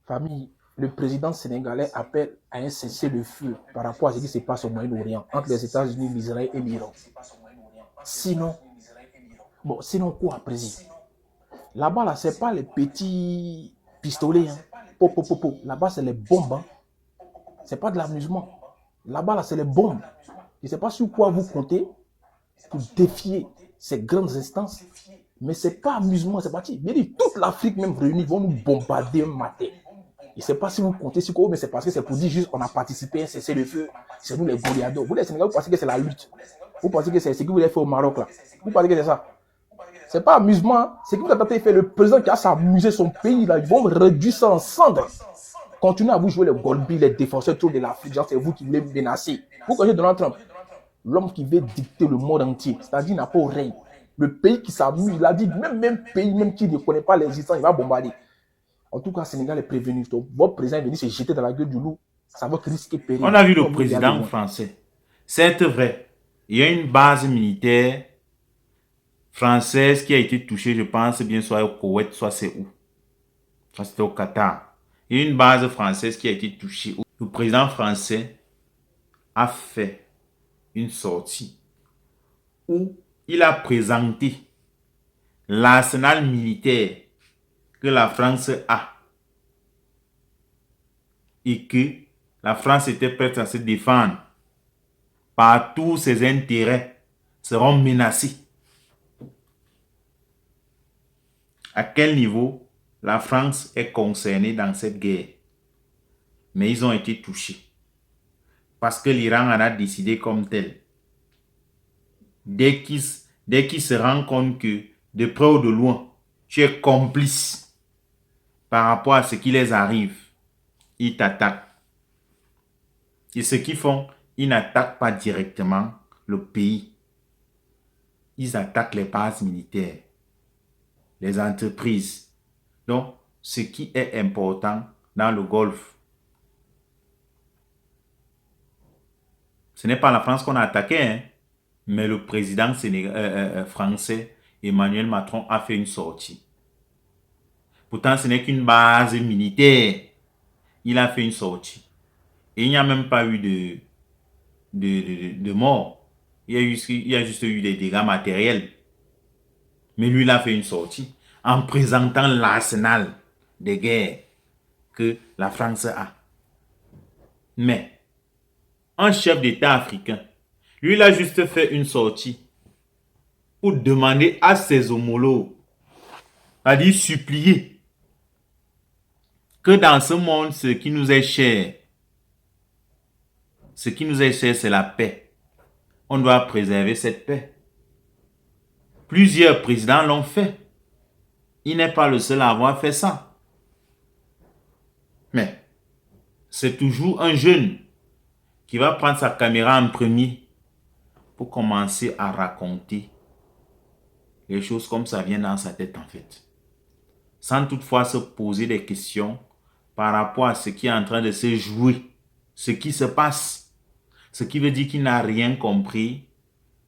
Famille, le président sénégalais appelle à un cessez-le-feu par rapport à ce qui se passe au Moyen-Orient, entre les États-Unis, l'Israël et l'Iran. Sinon, bon, sinon quoi, président? Là-bas, là, c'est pas les petits pistolets. Hein. Là-bas, c'est les bombes. Hein. C'est pas de l'amusement. Là-bas, là, c'est les bombes. Je ne sais pas sur quoi vous comptez pour défier ces grandes instances, mais c'est pas amusement, c'est parti. Bien dit, toute l'Afrique même réunie vont nous bombarder un matin. Je ne sais pas si vous comptez sur quoi, mais c'est parce que c'est pour dire juste on a participé à un cessez-le-feu. C'est nous les Goliaths. Vous les Sénégalais, vous pensez que c'est la lutte. Vous pensez que c'est ce que vous voulez faire au Maroc là. Vous pensez que c'est ça. C'est pas amusement. C'est que vous avez fait le président qui a s'amusé son pays là. Ils vont réduire ça en cendres. Continuez à vous jouer les Golbi, les défenseurs autour de l'Afrique. Genre, c'est vous qui voulez menacer. Vous connaissez Donald Trump, l'homme qui veut dicter le monde entier. C'est-à-dire, il n'a pas au règne. Le pays qui s'amuse, il a dit, même pays même qui ne connaît pas l'existence, il va bombarder. En tout cas, Sénégal est prévenu. Donc, votre président est venu se jeter dans la gueule du loup. Ça va risquer On péril. a vu le président français. C'est vrai. Il y a une base militaire française qui a été touchée, je pense, bien soit au Koweït, soit c'est où. Ça, c'était au Qatar. Il y a une base française qui a été touchée. Le président français a fait une sortie où il a présenté l'arsenal militaire que la France a et que la France était prête à se défendre par tous ses intérêts seront menacés. À quel niveau la France est concernée dans cette guerre? Mais ils ont été touchés parce que l'Iran en a décidé comme tel. Dès qu'il se rend compte que de près ou de loin, tu es complice par rapport à ce qui les arrive, ils t'attaquent. Et ce qu'ils font, ils n'attaquent pas directement le pays. Ils attaquent les bases militaires, les entreprises. Donc, ce qui est important dans le Golfe, ce n'est pas la France qu'on a attaqué, hein, mais le président français, Emmanuel Macron, a fait une sortie. Pourtant, ce n'est qu'une base militaire. Il a fait une sortie. Et il n'y a même pas eu de mort. Il y a juste eu des dégâts matériels. Mais lui, il a fait une sortie en présentant l'arsenal de guerre que la France a. Mais un chef d'État africain, lui, il a juste fait une sortie pour demander à ses homologues, c'est-à-dire supplier, que dans ce monde, ce qui nous est cher, c'est la paix. On doit préserver cette paix. Plusieurs présidents l'ont fait. Il n'est pas le seul à avoir fait ça. Mais c'est toujours un jeune qui va prendre sa caméra en premier pour commencer à raconter les choses comme ça vient dans sa tête en fait. Sans toutefois se poser des questions par rapport à ce qui est en train de se jouer, ce qui se passe. Ce qui veut dire qu'il n'a rien compris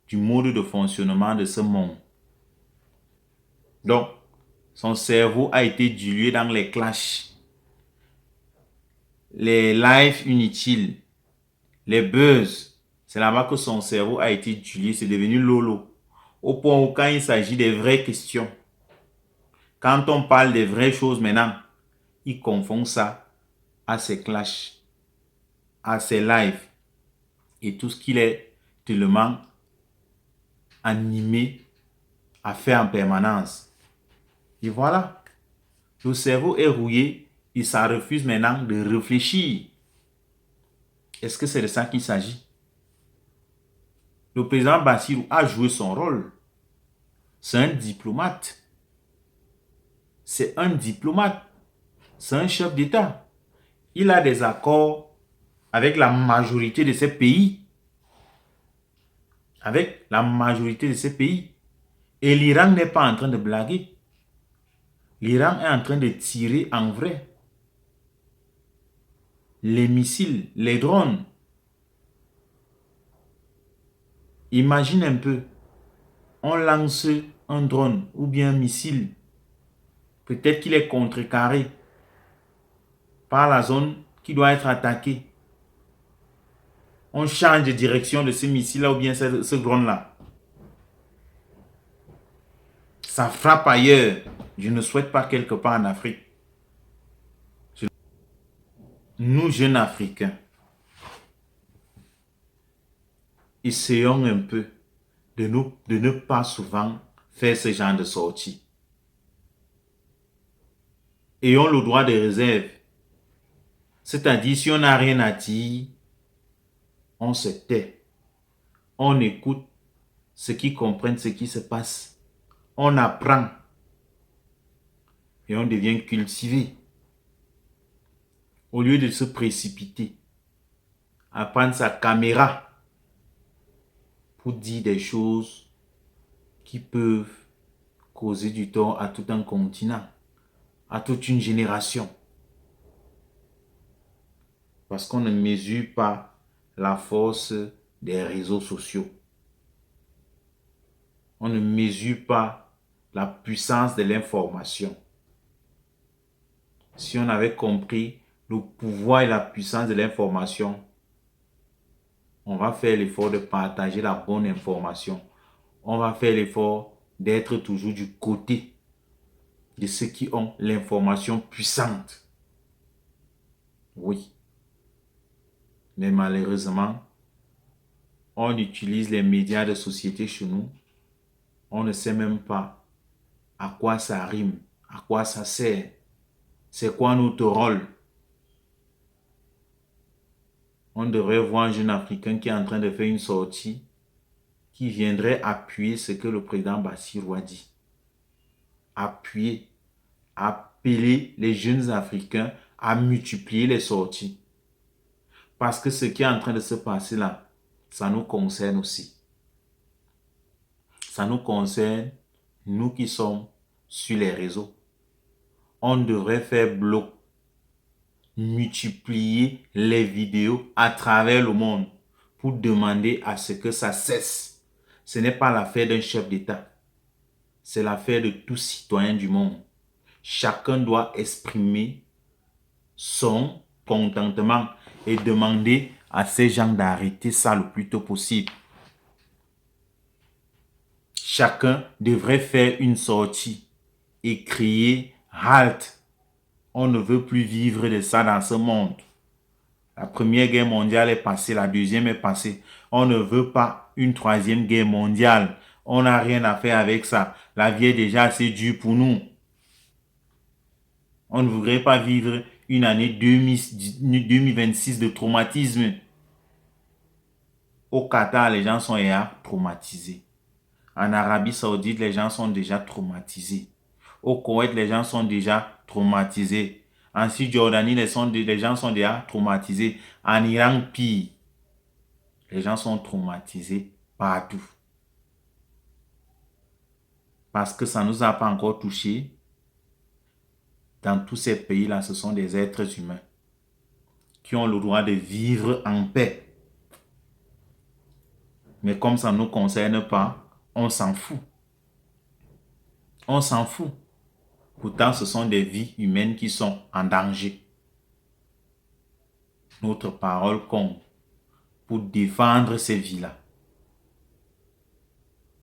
du mode de fonctionnement de ce monde. Donc, son cerveau a été dilué dans les clashs, les lives inutiles, les buzz. C'est là-bas que son cerveau a été dilué, c'est devenu lolo. Au point où quand il s'agit des vraies questions, quand on parle des vraies choses maintenant, il confond ça à ses clashs, à ses lives et tout ce qu'il est tellement animé à faire en permanence. Et voilà, le cerveau est rouillé et ça refuse maintenant de réfléchir. Est-ce que c'est de ça qu'il s'agit? Le président Bassirou a joué son rôle. C'est un diplomate. C'est un diplomate. C'est un chef d'État. Il a des accords avec la majorité de ces pays. Avec la majorité de ces pays. Et l'Iran n'est pas en train de blaguer. L'Iran est en train de tirer en vrai. Les missiles, les drones. Imagine un peu. On lance un drone ou bien un missile. Peut-être qu'il est contrecarré. par la zone qui doit être attaquée. On change de direction de ce missile-là ou bien ce drone-là. Ça frappe ailleurs. Je ne souhaite pas quelque part en Afrique. Nous, jeunes Africains, essayons un peu de ne pas souvent faire ce genre de sortie. Ayons le droit de réserve. C'est-à-dire, si on n'a rien à dire, on se tait. On écoute ceux qui comprennent ce qui se passe. On apprend. Et on devient cultivé. Au lieu de se précipiter, à prendre sa caméra pour dire des choses qui peuvent causer du tort à tout un continent, à toute une génération. Parce qu'on ne mesure pas la force des réseaux sociaux. On ne mesure pas la puissance de l'information. Si on avait compris le pouvoir et la puissance de l'information, on va faire l'effort de partager la bonne information. On va faire l'effort d'être toujours du côté de ceux qui ont l'information puissante. Oui. Mais malheureusement, on utilise les médias de société chez nous. On ne sait même pas à quoi ça rime, à quoi ça sert. C'est quoi notre rôle? On devrait voir un jeune Africain qui est en train de faire une sortie qui viendrait appuyer ce que le président Bassirou a dit. Appuyer, appeler les jeunes Africains à multiplier les sorties. Parce que ce qui est en train de se passer là, ça nous concerne aussi. Ça nous concerne, nous qui sommes sur les réseaux. On devrait faire bloc, multiplier les vidéos à travers le monde pour demander à ce que ça cesse. Ce n'est pas l'affaire d'un chef d'État. C'est l'affaire de tout citoyen du monde. Chacun doit exprimer son contentement et demander à ces gens d'arrêter ça le plus tôt possible. Chacun devrait faire une sortie et crier « Halte !» On ne veut plus vivre de ça dans ce monde. La première guerre mondiale est passée, la deuxième est passée. On ne veut pas une troisième guerre mondiale. On n'a rien à faire avec ça. La vie est déjà assez dure pour nous. On ne voudrait pas vivre une année 2026 de traumatisme. Au Qatar, les gens sont traumatisés. En Arabie Saoudite, les gens sont déjà traumatisés. Au Koweït, les gens sont déjà traumatisés. En Cisjordanie, les gens sont déjà traumatisés. En Iran, pire. Les gens sont traumatisés partout. Parce que ça ne nous a pas encore touchés. Dans tous ces pays-là, ce sont des êtres humains qui ont le droit de vivre en paix. Mais comme ça ne nous concerne pas, on s'en fout. On s'en fout. Pourtant, ce sont des vies humaines qui sont en danger. Notre parole compte pour défendre ces vies-là.